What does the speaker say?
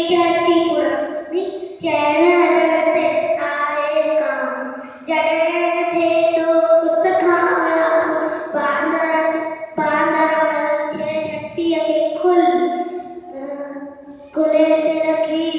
चढ़ती उड़ती चैन रगड़ते आए काम जड़े थे तो उस खाया बांदर बांदर छे छट्टी के खुले ते रखी